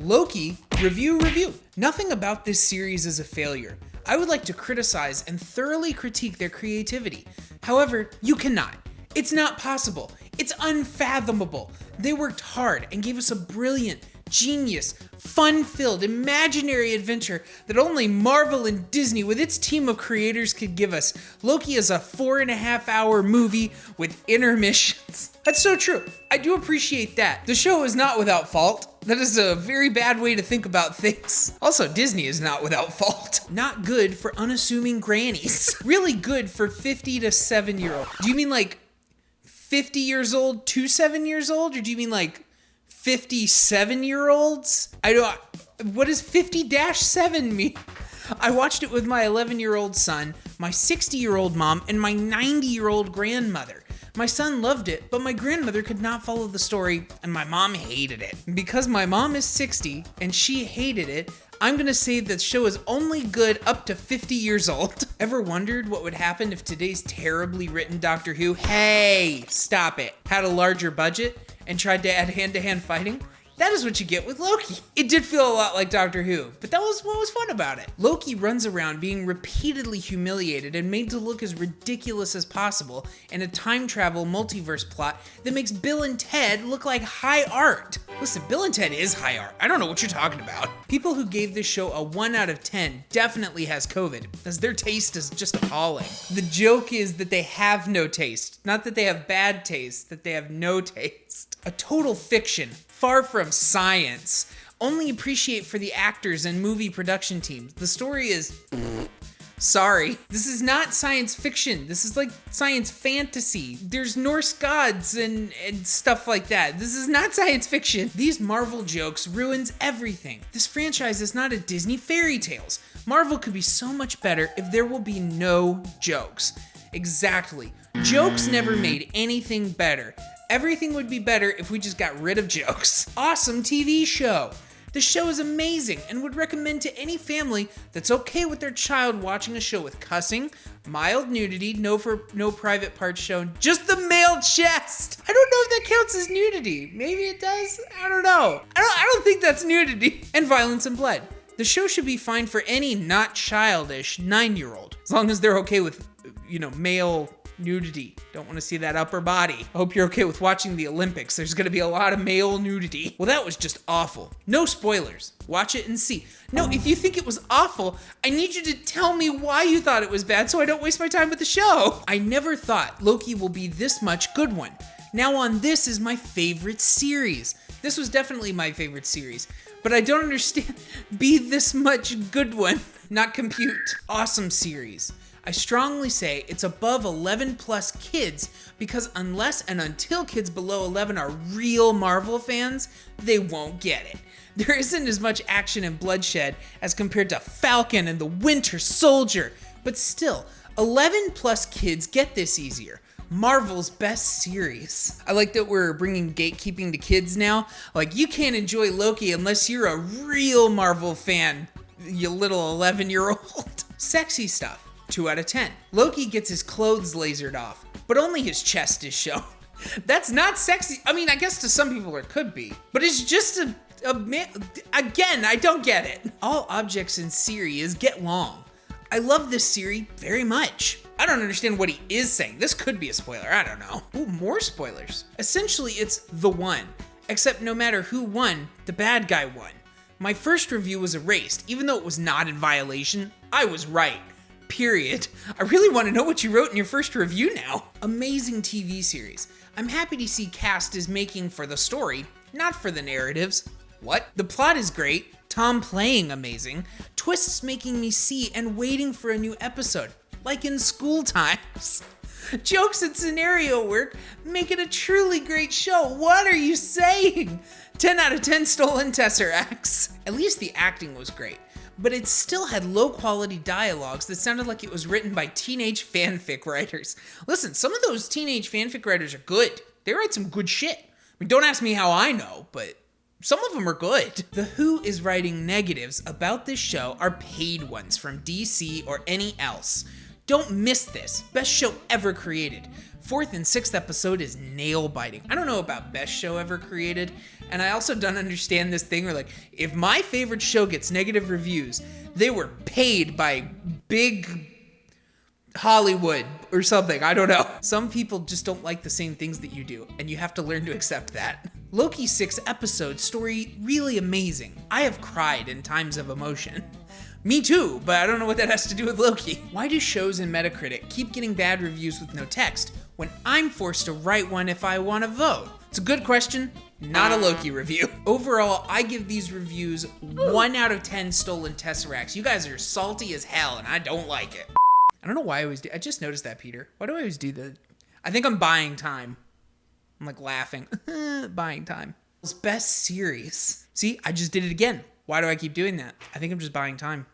Loki, review. Nothing about this series is a failure. I would like to criticize and thoroughly critique their creativity. However, you cannot. It's not possible. It's unfathomable. They worked hard and gave us a brilliant, genius, fun-filled, imaginary adventure that only Marvel and Disney with its team of creators could give us. Loki is a 4.5-hour movie with intermissions. That's so true. I do appreciate that. The show is not without fault. That is a very bad way to think about things. Also, Disney is not without fault. Not good for unassuming grannies. Really good for 50 to 7-year-old. Do you mean like 50 years old to 7 years old? Or do you mean like 57-year-olds? What does 50-7 mean? I watched it with my 11-year-old son, my 60-year-old mom, and my 90-year-old grandmother. My son loved it, but my grandmother could not follow the story, and my mom hated it. Because my mom is 60, and she hated it, I'm gonna say the show is only good up to 50 years old. Ever wondered what would happen if today's terribly written Doctor Who, hey, stop it, had a larger budget and tried to add hand-to-hand fighting? That is what you get with Loki. It did feel a lot like Doctor Who, but that was what was fun about it. Loki runs around being repeatedly humiliated and made to look as ridiculous as possible in a time travel multiverse plot that makes Bill and Ted look like high art. Listen, Bill and Ted is high art. I don't know what you're talking about. People who gave this show a 1 out of 10 definitely has COVID, as their taste is just appalling. The joke is that they have no taste, not that they have bad taste, that they have no taste. A total fiction. Far from science. Only appreciate for the actors and movie production teams. The story is... Sorry. This is not science fiction. This is like science fantasy. There's Norse gods and stuff like that. This is not science fiction. These Marvel jokes ruins everything. This franchise is not a Disney fairy tales. Marvel could be so much better if there will be no jokes. Exactly. Jokes never made anything better. Everything would be better if we just got rid of jokes. Awesome TV show. The show is amazing and would recommend to any family that's okay with their child watching a show with cussing, mild nudity, no private parts shown, just the male chest. I don't know if that counts as nudity. Maybe it does. I don't know. I don't think that's nudity. And violence and blood. The show should be fine for any not childish 9-year-old, as long as they're okay with, male nudity. Don't want to see that upper body. I hope you're okay with watching the Olympics. There's going to be a lot of male nudity. Well, that was just awful. No spoilers. Watch it and see. No, if you think it was awful, I need you to tell me why you thought it was bad so I don't waste my time with the show. I never thought Loki will be this much good one. Now on this is my favorite series. This was definitely my favorite series, but I don't understand be this much good one. Not compute. Awesome series. I strongly say it's above 11 plus kids because unless and until kids below 11 are real Marvel fans, they won't get it. There isn't as much action and bloodshed as compared to Falcon and the Winter Soldier, but still, 11 plus kids get this easier. Marvel's best series. I like that we're bringing gatekeeping to kids now. Like, you can't enjoy Loki unless you're a real Marvel fan, you little 11-year-old. Sexy stuff. 2 out of 10. Loki gets his clothes lasered off, but only his chest is shown. That's not sexy. I mean, I guess to some people it could be, but it's just a man. Again, I don't get it. All objects in series get long. I love this series very much. I don't understand what he is saying. This could be a spoiler. I don't know. Ooh, more spoilers. Essentially, it's the one, except no matter who won, the bad guy won. My first review was erased, even though it was not in violation. I was right. Period. I really want to know what you wrote in your first review now. Amazing TV series. I'm happy to see cast is making for the story, not for the narratives. What? The plot is great, Tom playing amazing, twists making me see and waiting for a new episode, like in school times. Jokes and scenario work make it a truly great show. What are you saying? 10 out of 10 stolen Tesseracts. At least the acting was great, but it still had low-quality dialogues that sounded like it was written by teenage fanfic writers. Listen, some of those teenage fanfic writers are good. They write some good shit. I mean, don't ask me how I know, but some of them are good. The Who is writing negatives about this show are paid ones from DC or any else. Don't miss this. Best show ever created. 4th and 6th episode is nail biting. I don't know about best show ever created, and I also don't understand this thing where, like, if my favorite show gets negative reviews, they were paid by big Hollywood or something. I don't know. Some people just don't like the same things that you do, and you have to learn to accept that. Loki's 6th episode story, really amazing. I have cried in times of emotion. Me too, but I don't know what that has to do with Loki. Why do shows in Metacritic keep getting bad reviews with no text when I'm forced to write one if I want to vote? It's a good question, not a Loki review. Overall, I give these reviews 1 out of 10 stolen Tesseracts. You guys are salty as hell, and I don't like it. I don't know why I always do. I just noticed that, Peter. Why do I always do that? I think I'm buying time. I'm like laughing. Buying time. Best series. See, I just did it again. Why do I keep doing that? I think I'm just buying time.